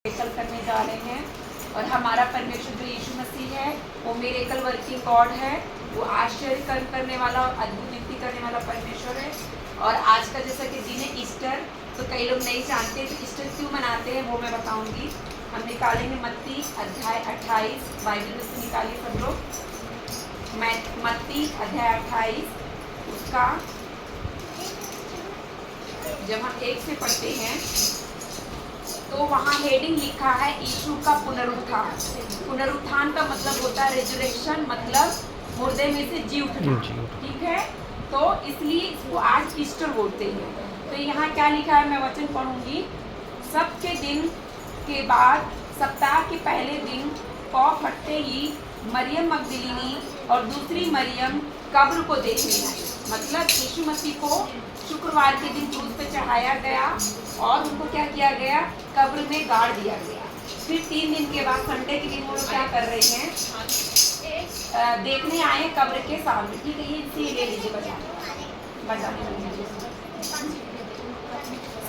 Miracle करने जा रहे हैं और हमारा परमेश्वर जो यीशु मसीह है वो मिरेकल वर्किंग गॉड है। वो आश्चर्य कर्म करने वाला और अद्भुत रीति करने वाला परमेश्वर है। और आज का जैसा कि दिन है ईस्टर, तो कई लोग नहीं जानते तो ईस्टर क्यों मनाते हैं वो मैं बताऊंगी। हम निकालेंगे मत्ती अध्याय 28, बाइबल में से निकालिए सब लोग। मत्ती अध्याय 28 उसका जब हम 1 से पढ़ते हैं तो वहाँ हेडिंग लिखा है यीशु का पुनरुत्थान। पुनरुत्थान का मतलब होता है रेजरेक्शन, मतलब मुर्दे में से जी उठना। ठीक है, तो इसलिए इसको आज ईस्टर बोलते हैं। तो यहाँ क्या लिखा है मैं वचन पढ़ूंगी। सबके दिन के बाद सप्ताह के पहले दिन पौ फटते ही मरियम मगदलीनी और दूसरी मरियम कब्र को देखने आई। मतलब यीशु मसीह को शुक्रवार के दिन क्रूस पे चढ़ाया गया और उनको क्या किया गया, कब्र में गाड़ दिया गया। फिर 3 दिन के बाद संडे के दिन वो लोग क्या कर रहे हैं, देखने आए कब्र के सामने। ठीक है, ये इसे ले लीजिए बजाने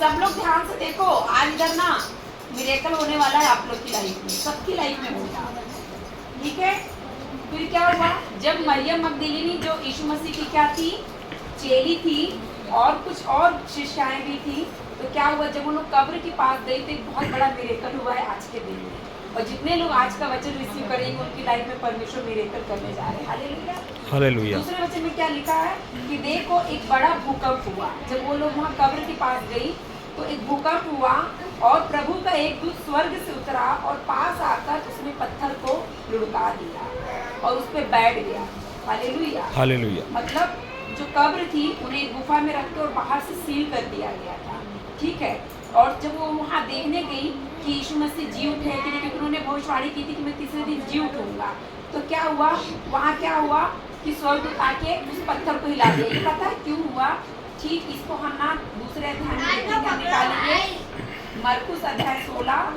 सब लोग ध्यान से देखो। आज इधर ना मिरेकल होने वाला है आप लोग की लाइफ में, सबकी लाइफ में होगा। ठीक है, फिर क्या हुआ, जब मरियम मगदलीनी जो यीशु मसीह की क्या थी, चेली थी और कुछ और शिष्याएं भी थी, तो क्या हुआ जब उन लोग कब्र के पास गई तो एक बहुत बड़ा मिरेकल हुआ है आज के दिन में। और जितने लोग आज का वचन रिसीव करेंगे उनकी लाइफ में परमेश्वर मिरेकल करने जा रहे हैं। Hallelujah, hallelujah. दूसरे वचन में क्या लिखा है कि देखो एक बड़ा भूकंप हुआ। जब वो लोग वहाँ कब्र के पास गई तो एक भूकंप हुआ और प्रभु का एक दूत स्वर्ग से उतरा और पास आकर उसने पत्थर को लुढ़का दिया और उस पर बैठ गया। Hallelujah, hallelujah. मतलब जो कब्र थी उन्हें एक गुफा में रख के और बाहर से सील कर दिया गया था। ठीक है, और जब वो वहाँ देखने गई कि यीशु मसीह जी उठे कि नहीं, क्योंकि उन्होंने भविष्यवाणी की थी कि मैं तीसरे दिन जी उठूंगा, तो क्या हुआ वहाँ, क्या हुआ कि स्वर्गदूत आके उस पत्थर को हिला दिया। ये पता है क्यों हुआ? ठीक, इसको हम ना दूसरे अध्याय में निकालेंगे। मरकुस अध्याय 16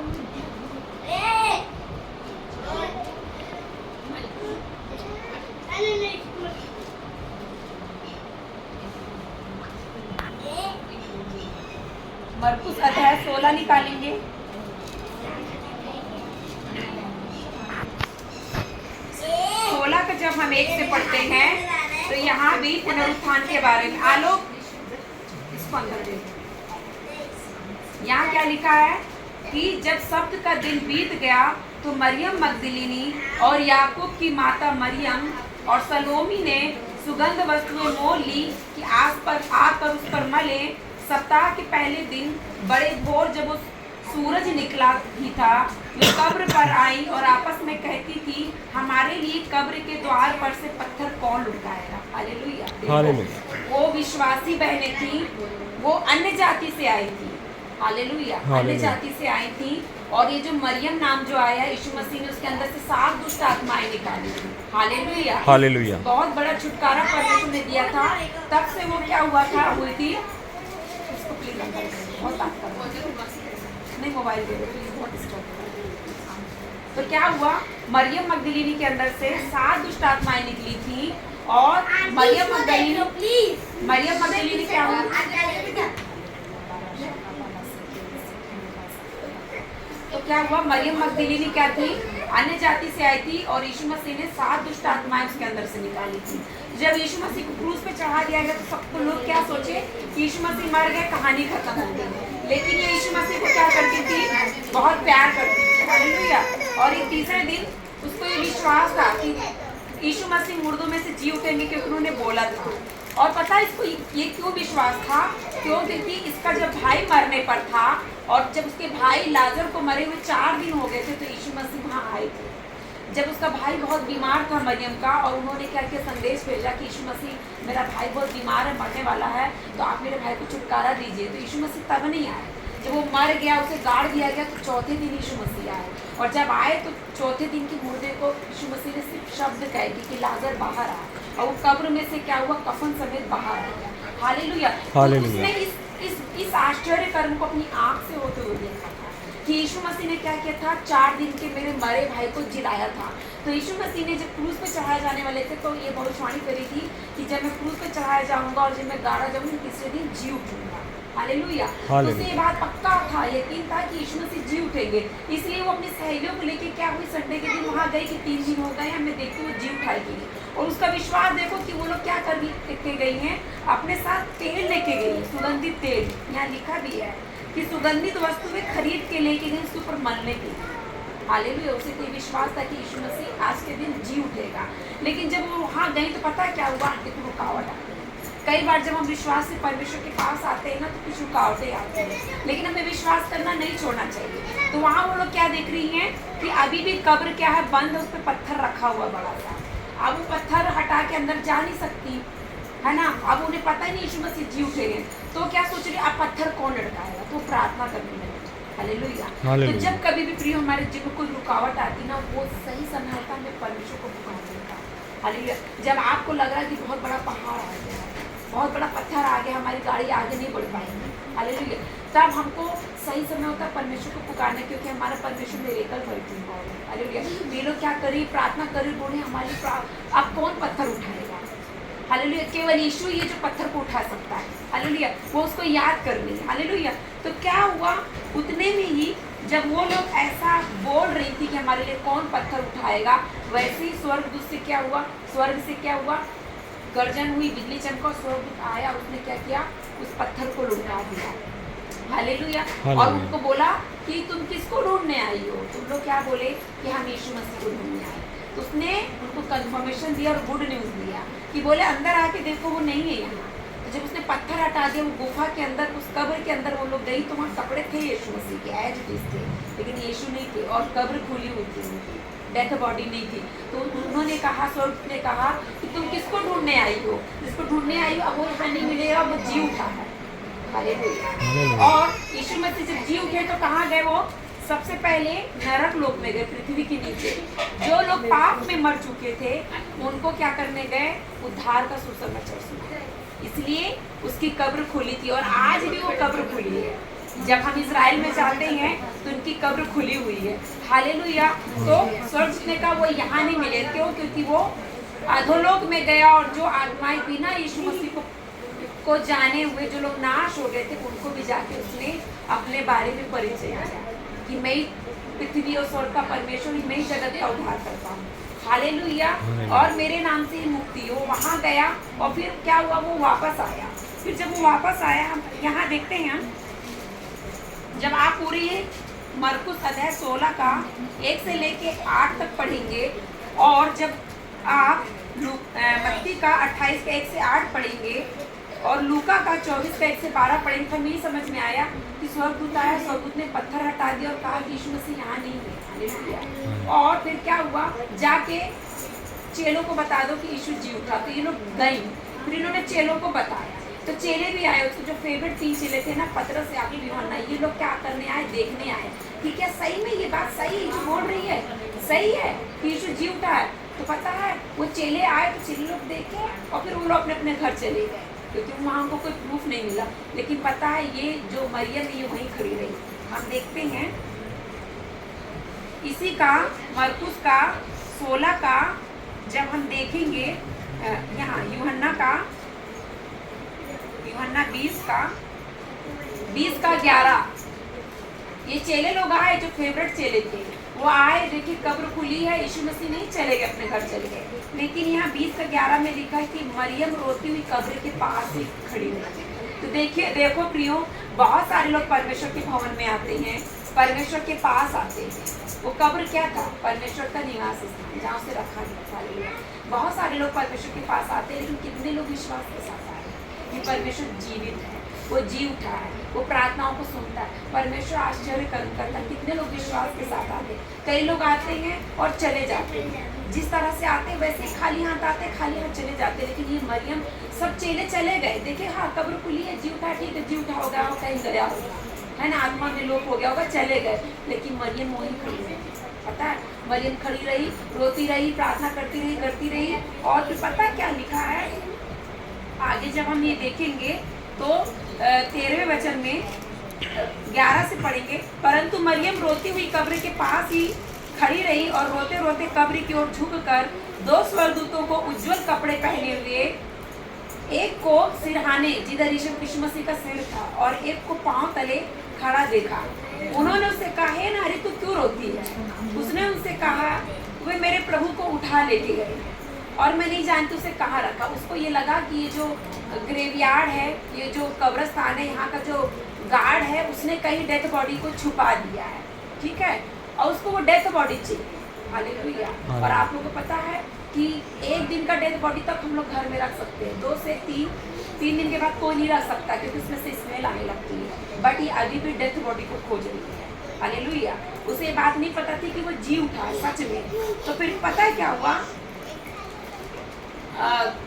मरकुस अध्याय 16 निकालेंगे। 16 का जब हम 1 से पढ़ते हैं तो यहाँ भी पुनरुत्थान के बारे में आलोक इसको अंदर दे। यहाँ क्या लिखा है कि जब सब्त का दिन बीत गया तो मरियम मगदलीनी और याकूब की माता मरियम और सलोमी ने सुगंध वस्तुएं मोल ली कि आकर उस पर मले। सप्ताह के पहले दिन बड़े भोर जब वो सूरज निकला ही था, वे कब्र पर आई और आपस में कहती थी, हमारे लिए कब्र के द्वार पर से पत्थर कौन लुढ़काएगा। Hallelujah, hallelujah. वो विश्वासी बहनें थी, वो अन्य जाति से आई थी। हालेलुया, अन्य जाति से आई थी। और ये जो मरियम नाम जो आया यीशु मसीह ने उसके अंदर से 7 दुष्ट आत्माएं निकाली थी। Hallelujah, hallelujah. बहुत बड़ा छुटकारा परमेश्वर ने दिया था। तब से वो क्या हुआ था, हुई थी, बहुत नहीं मोबाइल दे दो प्लीज, बहुत डिस्टर्ब। तो क्या हुआ, मरियम मगदलीनी के अंदर से 7 दुष्ट आत्माएं निकली थी और मरियम मगदलीनी क्या हुआ, तो क्या हुआ, मरियम मगदलीनी क्या थी, अन्य जाति से आई थी और यीशु मसीह ने 7 दुष्ट आत्माएं उसके अंदर से निकाली थी। जब यीशु मसीह को क्रूस पे चढ़ा दिया गया तो सबको लोग क्या सोचे कि यीशु मसीह मर गए, कहानी खत्म हो गई। लेकिन ये यीशु मसीह को क्या करती थी, बहुत प्यार करती थी। हालेलुया। और एक तीसरे दिन उसको ये विश्वास था कि यीशु मसीह मुर्दों में से जी उठेंगे, क्योंकि उन्होंने बोला था। और पता है इसको ये क्यों विश्वास था, क्योंकि इसका जब भाई मरने पर था और जब उसके भाई लाजर को मरे हुए 4 दिन हो गए थे तो यीशु मसीह वहाँ आए थे। जब उसका भाई बहुत बीमार था मरियम का, और उन्होंने क्या किया, संदेश भेजा कि यीशु मसीह मेरा भाई बहुत बीमार है, मरने वाला है, तो आप मेरे भाई को छुटकारा दीजिए। तो यीशु मसीह तब नहीं आए, जब वो मर गया, उसे गाड़ दिया गया, तो चौथे दिन यीशु मसीह आए। और जब आए तो चौथे दिन के मुर्दे को यीशु मसीह ने सिर्फ शब्द कहे कि लाजर बाहर आ, और वो कब्र में से क्या हुआ, कफन समेत बाहर आ गया। Hallelujah, hallelujah. इस आश्चर्य कर्म को अपनी आंख से होते हुए देखा था कि यीशु मसीह ने क्या किया था, 4 दिन के मेरे मरे भाई को जिलाया था। तो यीशु मसीह ने जब क्रूस पे चढ़ाए जाने वाले थे तो ये भविष्यवाणी करी थी कि जब मैं क्रूस पे चढ़ाया जाऊंगा और जब मैं गाड़ा जाऊंगा तीसरे दिन जी उठूंगा। हालेलुया। तो उसे ये बात पक्का था, यकीन था कि यीशु मसीह जी उठेंगे, इसलिए वो अपनी सहेलियों को लेके क्या हुई, संडे के दिन वहाँ गई कि 3 दिन हो गए हैं, मैं देखती हूँ जी उठाएगी। और उसका विश्वास देखो कि वो लोग क्या कर के गई हैं, अपने साथ तेल लेके गई, सुगंधित तेल, यहाँ लिखा भी है कि सुगंधित वस्तुएं खरीद के लेके गई उसके ऊपर मलने के लिए। हालेलुया। उसे कोई विश्वास था कि यीशु मसीह आज के दिन जी उठेगा। लेकिन जब वो वहाँ गई तो पता है क्या हुआ, एक रुकावट आ गई। कई बार जब हम विश्वास से परमेश्वर के पास आते हैं ना तो कुछ रुकावटें आती हैं, लेकिन हमें विश्वास करना नहीं छोड़ना चाहिए। तो वहाँ वो लोग क्या देख रही हैं कि अभी भी कब्र क्या है, बंद है, उस पर पत्थर रखा हुआ बड़ा सा। अब वो पत्थर हटा के अंदर जा नहीं सकती है ना। अब उन्हें पता ही नहीं यीशु मसीह जी उठेंगे, तो क्या सोच रही, अब पत्थर कौन लटकाएगा, तो प्रार्थना करने लगी। हालेलुया। तो जब कभी भी प्रिय हमारे जीवन में कोई रुकावट आती ना, वो सही समय होता है हमें परमेश्वर को पुकारने का। हालेलुया। जब आपको लग रहा है कि बहुत बड़ा पहाड़ आ गया, बहुत बड़ा पत्थर आ गया, हमारी गाड़ी आगे नहीं बढ़ पाएगी, हालेलुया, तब हमको सही समय होता है परमेश्वर को पुकारने, क्योंकि हमारा परमेश्वर मिरेकल वर्किंग गॉड है। हालेलुया। ये लोग क्या करी, प्रार्थना करी, बोले हमारी अब कौन पत्थर उठाएगा। हालेलुया। केवल यीशु ये जो पत्थर को उठा सकता है। हालेलुया। वो उसको याद कर ली। हालेलुया। तो क्या हुआ, उतने में ही जब वो लोग ऐसा बोल रही थी कि हमारे लिए कौन पत्थर उठाएगा, वैसे ही स्वर्गदूत से क्या हुआ, स्वर्ग से क्या हुआ, गर्जन हुई, बिजली चमका, स्वर्गदूत आया, उसने क्या किया, उस पत्थर को लुटा दिया। हालेलुया। और उनको बोला कि तुम किसको ढूंढने आई हो, तुम लोग क्या बोले कि हम यीशु मसीह को ढूंढने आए। तो उसने उनको कंफर्मेशन दिया और गुड न्यूज़ दिया कि बोले अंदर आके देखो वो नहीं है यहाँ। तो जब उसने पत्थर हटा दिया, वो गुफा के अंदर, उस कब्र के अंदर वो लोग गई, तो वहाँ कपड़े थे यीशु मसीह के, एज इट इज थे, लेकिन यीशु नहीं थे, और कब्र खुली हुई थी, उनकी डेथ बॉडी नहीं थी। तो उन्होंने कहा, स्वर्ग ने कहा कि तुम किसको ढूंढने आई हो, जिसको ढूंढने आई हो अब वो यहाँ नहीं मिलेगा, वो जी उठा है। हालेलुया। और यीशु मसीह जब जी उठे तो कहाँ गए वो, सबसे पहले नरक लोक में गए, पृथ्वी के नीचे। जो लोग पाप में मर चुके थे उनको क्या करने गए, उद्धार का सुसमाचार सुना, इसलिए उसकी कब्र खुली थी। और आज भी वो कब्र खुली है, जब हम इजराइल में जाते हैं तो उनकी कब्र खुली हुई है। हालेलुया। तो स्वर्ग ने कहा वो यहाँ नहीं मिले, क्यों, क्योंकि वो अधोलोक में गया, और जो आत्माएं बिना यीशु मसीह को जाने हुए, जो लोग नाश हो गए थे, उनको भी जाके उसने अपने बारे में परिचय दिया कि मैं पृथ्वी और स्वर्ग का परमेश्वर, मैं ही जगत का उद्धार करता हूँ। हालेलुया। और मेरे नाम से ही मुक्ति हो। वहाँ गया और फिर क्या हुआ, वो वापस आया। फिर जब वो वापस आया, हम यहाँ देखते हैं, हम जब आप पूरी मरकुस अध्याय 16 का 1 से लेके 8 तक पढ़ेंगे, और जब आप मत्ती का 28 का 1 से 8 पढ़ेंगे, और लूका का 24 का 1 से 12 पढ़ेंगे, तो हमें समझ में आया कि स्वर्गदूत आया, स्वर्गदूत ने पत्थर हटा दिया और कहा कि यीशु मसीह यहाँ नहीं है। हालेलुया। और फिर क्या हुआ, जाके चेलों को बता दो कि यीशु जी उठा। तो ये लोग गई, फिर इन्होंने चेलों को बताया, तो चेले भी आए, उसके जो फेवरेट 3 चेले थे ना, पतरस, याकूब, यूहन्ना, ये लोग क्या करने आए, देखने आए कि क्या सही में ये बात सही है जो बोल रही है, सही है कि यीशु जी उठा है। तो पता है वो चेले आए, तो चेले लोग देखे और फिर वो लोग अपने अपने घर चले गए, क्योंकि वहाँ उनको कोई प्रूफ नहीं मिला। लेकिन पता है ये जो मरियम है, ये वहीं खड़ी रही। हम देखते हैं इसी का मरकुस का 16 का, जब हम देखेंगे यहाँ यूहन्ना 20 का 11, ये चेले लोग आए जो फेवरेट चेले थे, वो आए, देखिए कब्र खुली है, यीशु मसीह नहीं चले गए, अपने घर चले गए। लेकिन यहाँ 20 का 11 में लिखा है कि मरियम रोती हुई कब्र के पास ही खड़ी हुई। तो देखिए, देखो प्रियो, बहुत सारे लोग परमेश्वर के भवन में आते हैं, परमेश्वर के पास आते हैं। वो कब्र क्या था, परमेश्वर का निवास स्थान, जहाँ से रखा गया। बहुत सारे लोग परमेश्वर के पास आते हैं, लेकिन कितने लोग विश्वास के साथ आए कि परमेश्वर जीवित है, वो जी उठा है, वो प्रार्थनाओं को सुनता है, परमेश्वर आश्चर्य कर्म करता है। कितने लोग विश्वास के साथ आते हैं। कई लोग आते हैं और चले जाते हैं, जिस तरह से आते हैं वैसे खाली हाथ आते, खाली हाथ चले जाते। लेकिन ये मरियम, सब चेले चले गए, देखिए हाँ कब्र खुली है, जी उठा, ठीक है, जी उठा हो गया हो, कहीं गया होगा, है ना, आत्मा में लोप हो गया होगा, चले गए। लेकिन मरियम वहीं खड़ी रही। पता है, मरियम खड़ी रही, रोती रही, प्रार्थना करती रही। और फिर पता क्या लिखा है आगे, जब हम ये देखेंगे तो 13वें वचन में 11 से पढ़ेंगे। परंतु मरियम रोती हुई कब्र के पास ही खड़ी रही, और रोते रोते कब्र की ओर झुककर 2 स्वर्गदूतों को उज्जवल कपड़े पहने हुए एक को सिरहाने जिधर यीशु मसीह का सिर था और एक को पांव तले खड़ा देखा। उन्होंने उससे कहा, हे नारी तू क्यों रोती है? उसने उनसे कहा, वे मेरे प्रभु को उठा लेके गए और मैं नहीं जानती उसे कहाँ रखा। उसको ये लगा कि ये जो ग्रेवयार्ड है, ये जो कब्रिस्तान है, यहाँ का जो गार्ड है उसने कहीं डेथ बॉडी को छुपा दिया है, ठीक है, और उसको वो डेथ बॉडी चाहिए। हालेलुया। और आप लोगों को पता है कि एक दिन का डेथ बॉडी तक हम लोग घर में रख सकते हैं, 2 से 3 दिन के बाद कोई नहीं रख सकता क्योंकि उसमें से स्मेल आने लगती है। बट ये अभी भी डेथ बॉडी को खोज रही है। हालेलुया। उसे ये बात नहीं पता थी कि वो जी उठा है सच में। तो फिर पता है क्या हुआ?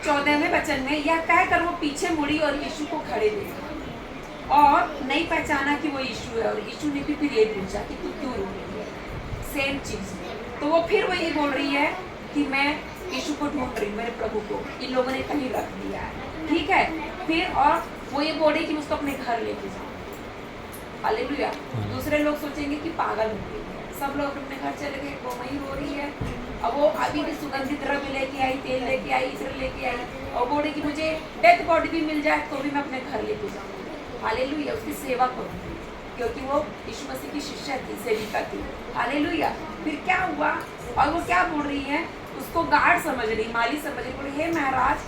14वें वचन में यह कहकर वो पीछे मुड़ी और यीशु को खड़े देखा और नहीं पहचाना कि वो यीशु है। और यीशु ने भी फिर ये पूछा कि तू क्यों रो रही है? सेम चीज। तो वो फिर वो ये बोल रही है कि मैं यीशु को ढूंढ रही हूँ, मेरे प्रभु को इन लोगों ने कहीं रख दिया है, ठीक है। फिर और वो ये बोल रही कि उसको अपने घर लेके जाओ। हालेलुया। दूसरे लोग सोचेंगे कि पागल हो गई है। सब लोग अपने घर चले गए, वो वहीं रो रही है। अब वो अभी भी सुगंधित द्रव्य लेके आई, तेल लेके आई, इत्र लेके आई और बोल रही कि मुझे डेथ बॉडी भी मिल जाए तो भी मैं अपने घर लेके जाऊँगी। हालेलुया। उसकी सेवा करूँगी क्योंकि वो यीशु मसीह की शिष्या थी, सेविका थी। हालेलुया। फिर क्या हुआ? और वो क्या बोल रही है? उसको गार्ड समझ रही, माली समझ रही। बोले, हे महाराज,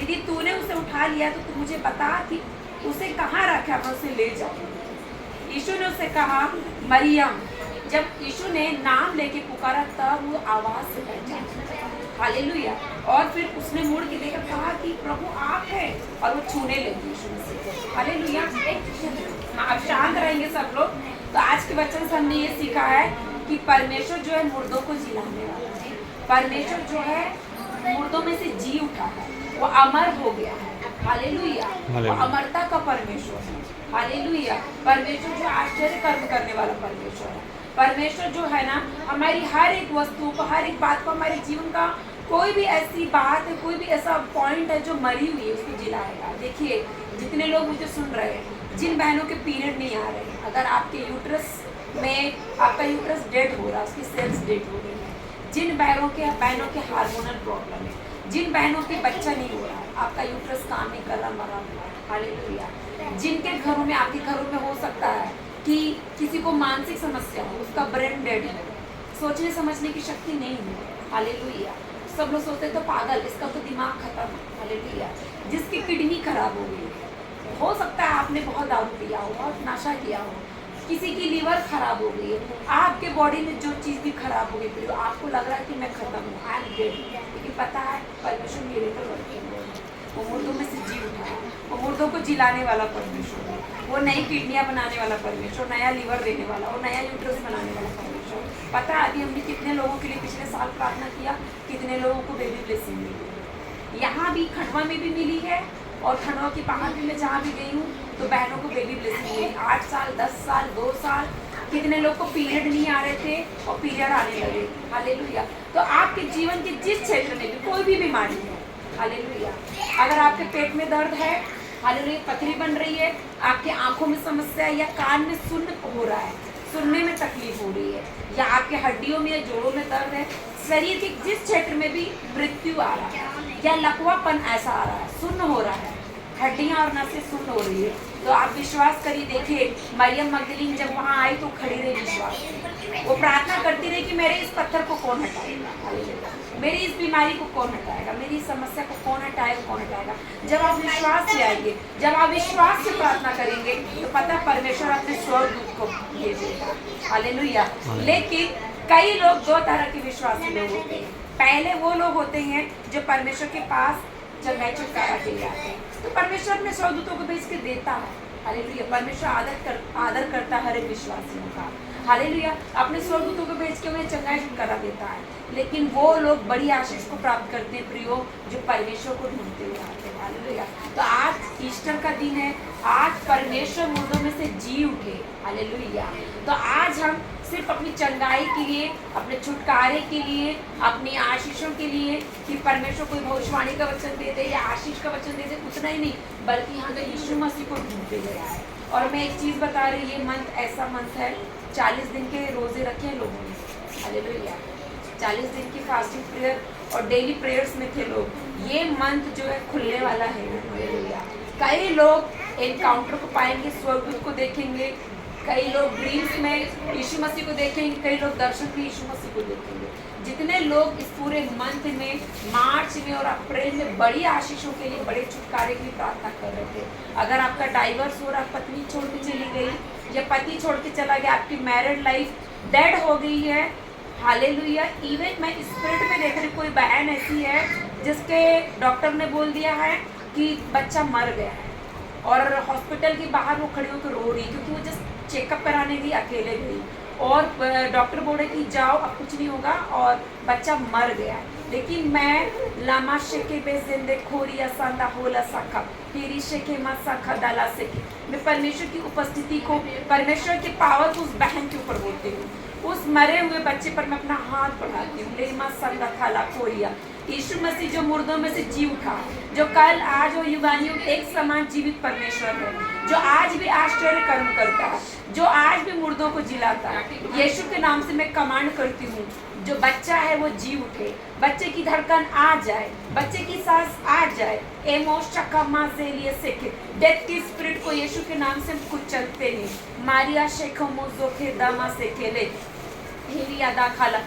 यदि तूने उसे उठा लिया तो तू मुझे बता कि उसे कहाँ रखा, मैं उसे ले जाऊँ। यीशु ने उससे कहा, मरियम। जब यीशु ने नाम लेके पुकारा तब वो आवाज से पहचाना। हालेलुया। और फिर उसने मुड़ के देखकर कहा कि प्रभु आप हैं, और वो छूने लगी यीशु मसीह। हालेलुया। आप शांत रहेंगे सब लोग। तो आज के वचन से हमने ये सीखा है कि परमेश्वर जो है मुर्दों को जिलाने वाला है। परमेश्वर जो है मुर्दों में से जी उठा है, वो अमर हो गया है। हालेलुया। वो अमरता का परमेश्वर है। हालेलुया। परमेश्वर जो आश्चर्य कर्म करने वाला परमेश्वर है। परमेश्वर जो है ना, हमारी हर एक वस्तु को, हर एक बात को, हमारे जीवन का कोई भी ऐसी बात है, कोई भी ऐसा पॉइंट है जो मरी हुई है, उसको जिलाएगा। देखिए, जितने लोग मुझे सुन रहे हैं, जिन बहनों के पीरियड नहीं आ रहे हैं, अगर आपके यूट्रस में आपका यूट्रस डेड हो रहा है, उसकी सेल्स डेड हो रही है, जिन बहनों के हार्मोनल प्रॉब्लम है, जिन बहनों के बच्चा नहीं हो रहा है, आपका यूट्रस काम नहीं कर रहा, मरा हुआ है। हालेलुया। जिनके घरों में, आपके घरों में हो सकता है कि किसी को मानसिक समस्या हो, उसका ब्रेन डेड है, सोचने समझने की शक्ति नहीं है। हालेलुया। सब लोग सोचते तो पागल, इसका तो दिमाग खत्म है। हालेलुया। जिसकी किडनी खराब हो गई, हो सकता है आपने बहुत दारू पिया हो, बहुत नशा किया हो, किसी की लीवर खराब हो गई है, आपके बॉडी में जो चीज़ भी खराब हो गई, फिर आपको लग रहा है कि मैं खत्म हूँ, आई एम डेड। लेकिन पता है परमेश्वर मिरेकल वर्किंग है। वो मुर्दों में से जी उठा है, वो मुर्दों को जिलाने वाला परमेश्वर है, वो नई किडनियाँ बनाने वाला परमेश्वर, नया लीवर देने वाला, वो नया यूट्रस बनाने वाला परमेश्वर। पता है अभी हमने कितने लोगों के लिए पिछले साल प्रार्थना किया, कितने लोगों को बेबी ब्लेसिंग मिली। यहाँ भी खंडवा में भी मिली है और खंडवा के बाहर भी मैं जहाँ भी गई हूँ तो बहनों को बेबी ब्लेसिंग मिली। 8 साल, 10 साल, 2 साल, कितने लोग को पीरियड नहीं आ रहे थे और पीरियड आने लगे। हालेलुया। तो आपके जीवन के जिस क्षेत्र में भी कोई भी बीमारी है, हालेलुया, अगर आपके पेट में दर्द है, हालेलुया, पथरी बन रही है, आपके आंखों में समस्या है, या कान में सुन्न हो रहा है, सुनने में तकलीफ हो रही है, या आपके हड्डियों में या जोड़ों में दर्द है, शरीर के जिस क्षेत्र में भी मृत्यु आ रहा है या लकवापन ऐसा आ रहा है, सुन्न हो रहा है, हड्डियां और नसें सुन्न हो रही है, तो आप विश्वास करिए। देखिए, मरियम मगदलीन जब वहाँ आई तो खड़ी रही विश्वास, वो प्रार्थना करती रही कि मेरे इस पत्थर को कौन हटाएगा, मेरी इस बीमारी को कौन हटाएगा, मेरी इस समस्या को कौन हटाएगा, कौन हटाएगा। जब आप विश्वास से आएंगे, जब आप विश्वास से प्रार्थना करेंगे तो पता परमेश्वर अपने स्वर्गदूत को भेजेगा। हालेलुया। लेकिन कई लोग 2 तरह के विश्वासी लोग होते हैं। पहले वो लोग होते हैं जो परमेश्वर के पास चंगाई छुटकारा के लिए आते हैं, तो परमेश्वर अपने स्वर्गदूतों को भेज के देता है। हालेलुया। परमेश्वर आदर करता है हर एक विश्वासियों का। हालेलुया। अपने स्वर्गदूतों को भेज के उन्हें चंगाई छुटकारा देता है। लेकिन वो लोग बड़ी आशीष को प्राप्त करते हैं प्रियो, जो परमेश्वर को ढूंढते हुए आते हैं। हालेलुया। तो आज ईस्टर का दिन है, आज परमेश्वर मुर्दों में से जी उठे। हालेलुया। तो आज हम सिर्फ अपनी चंगाई के लिए, अपने छुटकारे के लिए, अपनी आशीषों के लिए कि परमेश्वर कोई भविष्यवाणी का वचन दे दे या आशीष का वचन दे दे, उतना ही नहीं, बल्कि यहाँ का यीशु मसीह को ढूंढते गया है। और मैं एक चीज़ बता रही, ये मंथ ऐसा मंथ है, 40 दिन के रोजे रखे हैं लोगों ने। हालेलुया। 40 दिन की फास्टिंग प्रेयर और डेली प्रेयर्स में थे लोग। ये मंथ जो है खुलने वाला है। हालेलुया। कई लोग एनकाउंटर को पाएंगे, स्वर्गदूत को देखेंगे, कई लोग ड्रीम्स में यीशु मसीह को देखेंगे, कई लोग दर्शन में यीशु मसीह को देखेंगे। जितने लोग इस पूरे मंथ में, मार्च में और अप्रैल में बड़ी आशीषों के लिए, बड़े छुटकारे की प्रार्थना कर रहे थे, अगर आपका डाइवर्स हो रहा, पत्नी छोड़ के चली गई या पति छोड़ के चला गया, आपकी मैरिड लाइफ डेड हो गई है, हालेलुया। इवन मैं स्पिरिट में देख रही, कोई बहन ऐसी है जिसके डॉक्टर ने बोल दिया है कि बच्चा मर गया है और हॉस्पिटल के बाहर वो खड़ी होकर रो रही, क्योंकि वो जस्ट चेकअप कराने गई, अकेले गई और डॉक्टर बोल रहे कि जाओ अब कुछ नहीं होगा और बच्चा मर गया। लेकिन मैं लामा शेके बेजिंदे खोरिया सांदा होला साखा तेरी शेके मासा दाला से, मैं परमेश्वर की उपस्थिति को, परमेश्वर की पावर को उस बहन के ऊपर बोलती हूँ, उस मरे हुए बच्चे पर मैं अपना हाथ बढ़ाती हूँ। लेमा संदा खाला खोरिया, यीशु मसीह जो मुर्दों में से जी उठा, जो कल आज और युगानियों एक समान जीवित परमेश्वर है, जो आज भी आश्चर्य कर्म करता है, जो आज भी मुर्दों को जिलाता है, यीशु के नाम से मैं कमांड करती हूँ, जो बच्चा है वो जी उठे, बच्चे की धड़कन आ जाए, बच्चे की सांस आ जाए। एमोश चक्मा से लिए सेके डेथ की स्पिरिट को यीशु के नाम से कुछ चलते नहीं। मारिया शेखो मोजोखे दामा से खेले हेरी अदा खाला।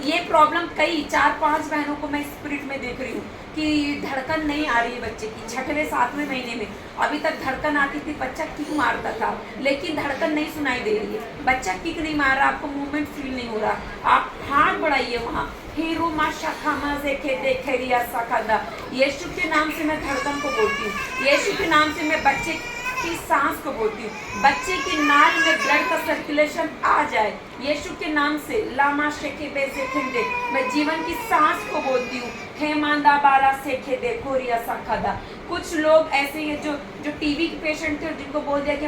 ये प्रॉब्लम कई 4-5 बहनों को मैं स्पिरिट में देख रही हूँ कि धड़कन नहीं आ रही है बच्चे की, 6वें-7वें महीने में अभी तक धड़कन आती थी, बच्चा किक मारता था, लेकिन धड़कन नहीं सुनाई दे रही है, बच्चा किक नहीं मार रहा, आपको मूवमेंट फील नहीं हो रहा, आप हाथ बढ़ाइए वहाँ। हीरो माशा खामा देखे देखे रिया साखादा, यीशु के नाम से मैं धड़कन को बोलती हूँ, यीशु के नाम से मैं बच्चे की सांस को बोलती हूँ, बच्चे की नाल में ब्लड का सर्कुलेशन आ जाए यीशु के नाम से। लामा शेके बेजेखेंदे, मैं जीवन की सांस को बोलती हूँ। हेमांदा बारा सेखे दे कोरिया साखादा। कुछ लोग ऐसे हैं जो टीबी के पेशेंट थे और जिनको बोल दिया कि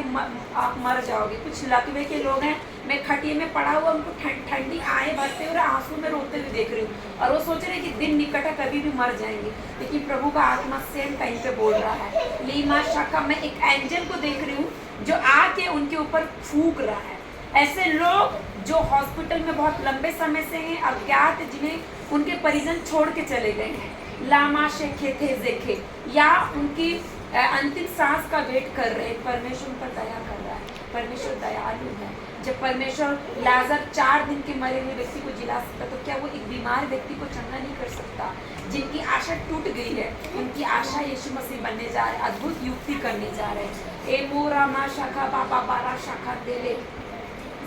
आप मर जाओगे। कुछ लकवे के लोग हैं, मैं खटिए में पड़ा हुआ उनको ठंडी आए भरते हुए आंसू में रोते हुए देख रही हूँ और वो सोच रहे हैं कि दिन निकट है, कभी भी मर जाएंगे, लेकिन प्रभु का आत्मा सेम टाइम पे बोल रहा है। लीमा शाखा, मैं एक एंजल को देख रही हूँ जो आके उनके ऊपर फूंक रहा है। ऐसे लोग जो हॉस्पिटल में बहुत लंबे समय से हैं, अज्ञात, जिन्हें उनके परिजन छोड़ के चले गए हैं, लामा शेखे थे देखे या उनकी अंतिम सांस का वेट कर रहे हैं, परमेश्वर उन पर दया कर रहा है। परमेश्वर दयालु है। जब परमेश्वर लाजर 4 दिन के मरे हुए व्यक्ति को जिला सकता, तो क्या वो एक बीमार व्यक्ति को चंगा नहीं कर सकता? जिनकी आशा टूट गई है, उनकी आशा यीशु मसीह बनने जा रहे हैं, अद्भुत युक्ति करने जा रहे हैं। ए मोरा मा शाखा बाबा बारा शाखा देले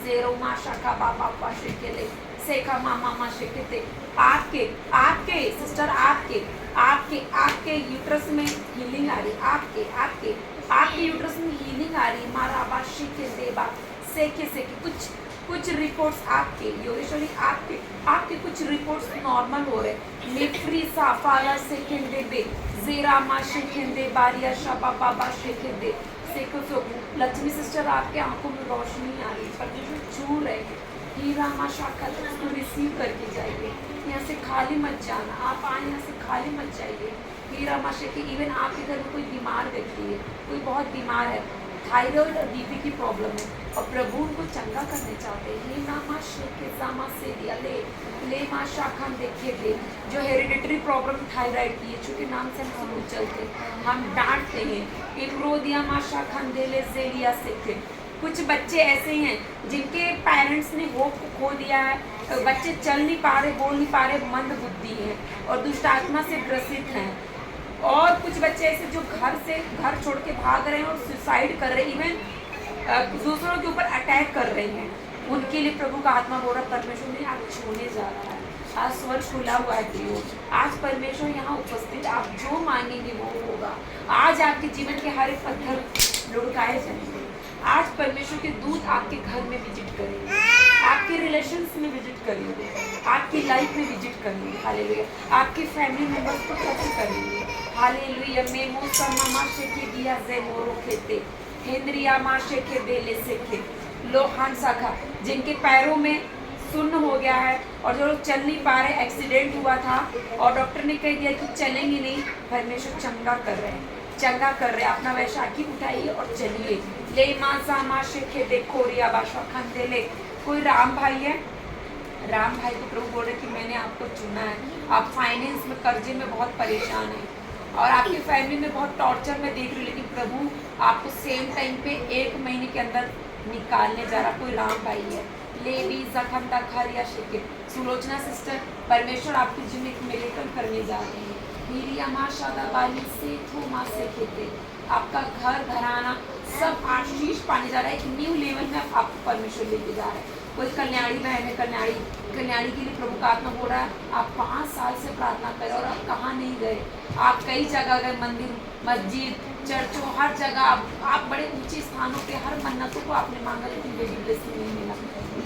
जेरो मा शाखा बाबा पाशे केले सेखा मामा मा शेकेते। आपके सिस्टर, आपके यूट्रस में हीलिंग आ रही, आपके यूट्रस में हीलिंग आ रही। मारा बाशी के देबा सेके कुछ रिपोर्ट्स आपके योगेश्वरी, आपके कुछ रिपोर्ट्स नॉर्मल हो रहे। लिफ्री साफाला सेकेंदे बे जेरा मा शेकेंदे बारिया शाबा बाबा शेकेंदे सेको सो। लक्ष्मी सिस्टर, आपके आंखों में रोशनी आ रही, परमेश्वर छू रहे हैं। हीरा मा शाखा उसको रिसीव करके जाइए, यहाँ से खाली मत जाना, आप आए यहाँ से खाली मत जाइए। हीरा मा शेके, इवन आपके घर में कोई बीमार व्यक्ति है, कोई बहुत बीमार है, थायराइड और बीपी की प्रॉब्लम है और प्रभु उनको चंगा करने चाहते हैं। ये नामा शेके जामा से दिया ले मा शाखा देखिए दे। जो हेरिडिटरी प्रॉब्लम थायराइड की है, चूँकि नाम से हम चलते, हम डांटते हैं, इमरो दिया मा शाखा दे ले जेलिया से। कुछ बच्चे ऐसे हैं जिनके पेरेंट्स ने होप को खो दिया है, बच्चे चल नहीं पा रहे, बोल नहीं पा रहे, मंद बुद्धि है और दुष्ट आत्मा से ग्रसित हैं। और कुछ बच्चे ऐसे जो घर छोड़ के भाग रहे हैं और सुसाइड कर रहे हैं, इवन दूसरों के ऊपर अटैक कर रहे हैं। उनके लिए प्रभु का आत्मा बोल रहा, परमेश्वर ने आप छूने जा रहा है। आज स्वर्ग खुला हुआ है प्रियो, आज परमेश्वर यहाँ उपस्थित, आप जो मांगेंगे वो होगा। आज आपके जीवन के हर एक पत्थर लुढ़काए जाएंगे। आज परमेश्वर के दूत आपके घर में विजिट करेंगे, आपके रिलेशंस में विजिट करेंगे, आपकी लाइफ में विजिट करेंगे। हालेलुया। आपके फैमिली मेंबर्स को टच करेंगे। हालेलुया। मेमो समा शेके दिया जे मोरो खेते हेनरिया मा शेके बेले सेके लोहान साखा, जिनके पैरों में सुन्न हो गया है और जो लोग चल नहीं पा रहे, एक्सीडेंट हुआ था और डॉक्टर ने कह दिया कि चलेंगे नहीं, परमेश्वर चंगा कर रहे हैं, चंगा कर रहे हैं। अपना वैशाखी उठाइए और चलिए। ले माँ शेखे देखो रिया बाशा खंदे ले। कोई राम भाई है, राम भाई को प्रभु बोल रहे कि मैंने आपको चुना है। आप फाइनेंस में कर्जे में बहुत परेशान हैं और आपकी फैमिली में बहुत टॉर्चर में देख रही हूँ, लेकिन प्रभु आपको सेम टाइम पे 1 महीने के अंदर निकालने जा रहा। कोई राम भाई है लेवी जखम दखर या शिके सुलोचना सिस्टर, परमेश्वर आपके जीवन में एक मिरेकल करने जा रहे हैं। मीरिया माँ शादा बाली से थो माँ से खेते, आपका घर घराना सब आशीष पाने जा रहा है। एक न्यू लेवल में आपको परमेश्वर लेके जा रहा है। कोई कल्याणी बहन है, कल्याणी के लिए प्रभु का आत्मा बोल रहा है आप 5 साल से प्रार्थना करें और आप कहाँ नहीं गए। आप कई जगह गए, मंदिर मस्जिद चर्चों हर जगह आप बड़े ऊंचे स्थानों पे हर मन्नतों को आपने मांगा, लेकिन बेबी ब्लेसिंग नहीं मिला।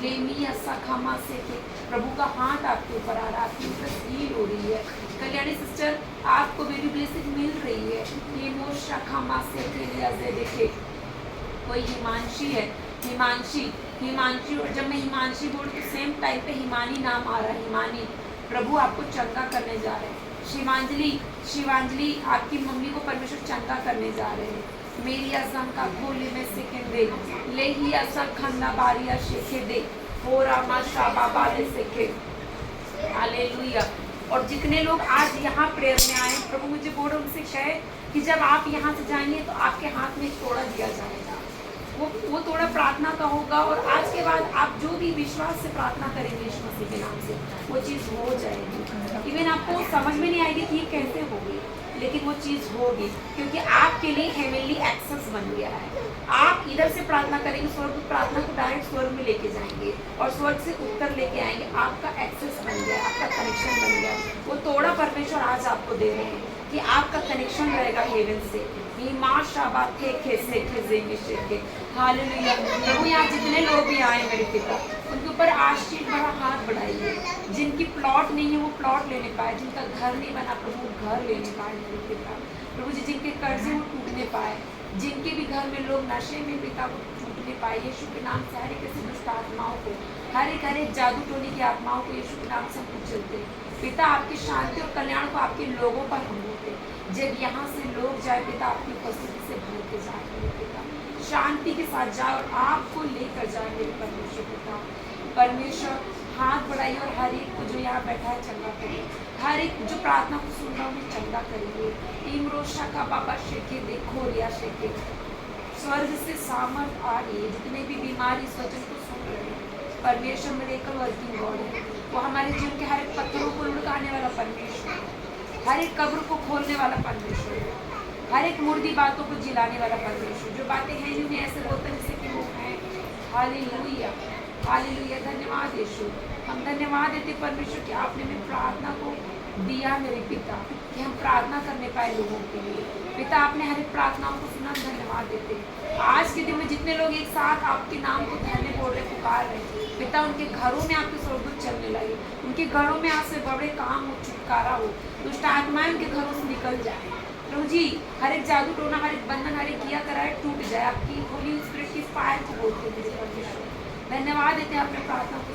लेमी ऐसा खमा से के प्रभु का हाथ आपके ऊपर आ रहा है, आपकी ऊपर हील हो रही है। कल्याणी सिस्टर आपको बेबी ब्लेसिंग मिल रही है। ये मोशा खमा से के लिए देखे कोई हिमांशी है, हिमांशी और जब मैं हिमांशी बोल तो सेम टाइम पे हिमानी नाम आ रहा है। हिमानी प्रभु आपको चंगा करने जा रहे हैं। शिवांजलि आपकी मम्मी को परमेश्वर चंगा करने जा रहे हैं। मेरी अजम का खोले में सेकेंडे ले ही असर खन्ना बारिया शेखे दे हो रामा शाबा बाले सेखे हालेलुया। और जितने लोग आज यहाँ प्रेयर में आए प्रभु मुझे बोल रहे उनसे कहे कि जब आप यहाँ से जाएंगे तो आपके हाथ में एक तोड़ा दिया जाएगा। वो थोड़ा प्रार्थना का होगा और आज के बाद आप जो भी विश्वास से प्रार्थना करेंगे यीशु मसीह के नाम से वो चीज़ हो जाएगी। इवन आपको समझ में नहीं आएगी कि ये कैसे होगी, लेकिन वो चीज़ होगी क्योंकि आपके लिए हेवनली एक्सेस बन गया है। आप इधर से प्रार्थना करेंगे, स्वर्ग प्रार्थना को डायरेक्ट स्वर्ग में लेके जाएंगे और स्वर्ग से उत्तर लेके आएंगे। आपका एक्सेस बन गया, आपका कनेक्शन बन गया। वो तोड़ा परमेश्वर आज आपको दे रहे हैं कि आपका कनेक्शन रहेगा हेवन से। हालेलुया। प्रभु यहाँ जितने लोग भी आए मेरे पिता उनके ऊपर आशीष भरा हाथ बढ़ाइए। जिनकी प्लॉट नहीं है वो प्लॉट लेने पाए, जिनका घर नहीं बना प्रभु घर लेने पाए मेरे पिता। प्रभु जी जिनके कर्जे वो टूटने पाए, जिनके भी घर में लोग नशे में पिता वो टूटने पाए यीशु के नाम से। हर एक ऐसी दुष्ट आत्माओं को, हर एक जादू टोने की आत्माओं को यीशु के नाम से हम कुचलते पिता। आपकी शांति और कल्याण को आपके लोगों पर हम होते जब यहाँ से लोग जाए पिता आपकी उपस्थिति से भर के जाए मेरे पिता, शांति के साथ जाए और आपको लेकर जाए मेरे परमेश्वर पिता। परमेश्वर हाथ बढ़ाइए और हर एक को जो यहाँ बैठा है चंगा करिए। हर एक जो प्रार्थना को सुन रहा हूँ चंगा करिए। इमरोशा का बाबा शेखे देखो रिया शेखे स्वर्ग से सामर्थ आ रही है। जितने भी बीमारी इस वचन को सुन रहे हैं परमेश्वर मिरेकल वर्किंग गॉड है। वो हमारे जीवन के हर एक पत्थरों को लुढ़काने वाला परमेश्वर है, हर एक कब्र को खोलने वाला परमेश्वर है, हर एक मुर्दी बातों को जिलाने वाला परमेश्वर। जो बातें हैं उन्हें ऐसे बोलते हैं जैसे कि वो हैं। Hallelujah hallelujah. धन्यवाद यीशु, हम धन्यवाद देते परमेश्वर कि आपने मेरी प्रार्थना को दिया मेरे पिता कि हम प्रार्थना करने पाए लोगों के लिए। पिता आपने हर एक प्रार्थनाओं को सुना, धन्यवाद देते। आज के दिन में जितने लोग एक साथ आपके नाम को धन्य बोल रहे पुकार रहे पिता, उनके घरों में आपके स्वर्गदूत चलने लगे, उनके घरों में आज से बड़े काम हो, छुटकारा हो, दुष्ट आत्माएं उनके घरों से निकल जाए। प्रभु जी हर एक जादू टोना, हर एक बंधन, हर एक किया कराए टूट जाए। आपकी होली स्पिरिट की फायर को बोलते हैं परमेश्वर। धन्यवाद देते हैं अपने प्रार्थना को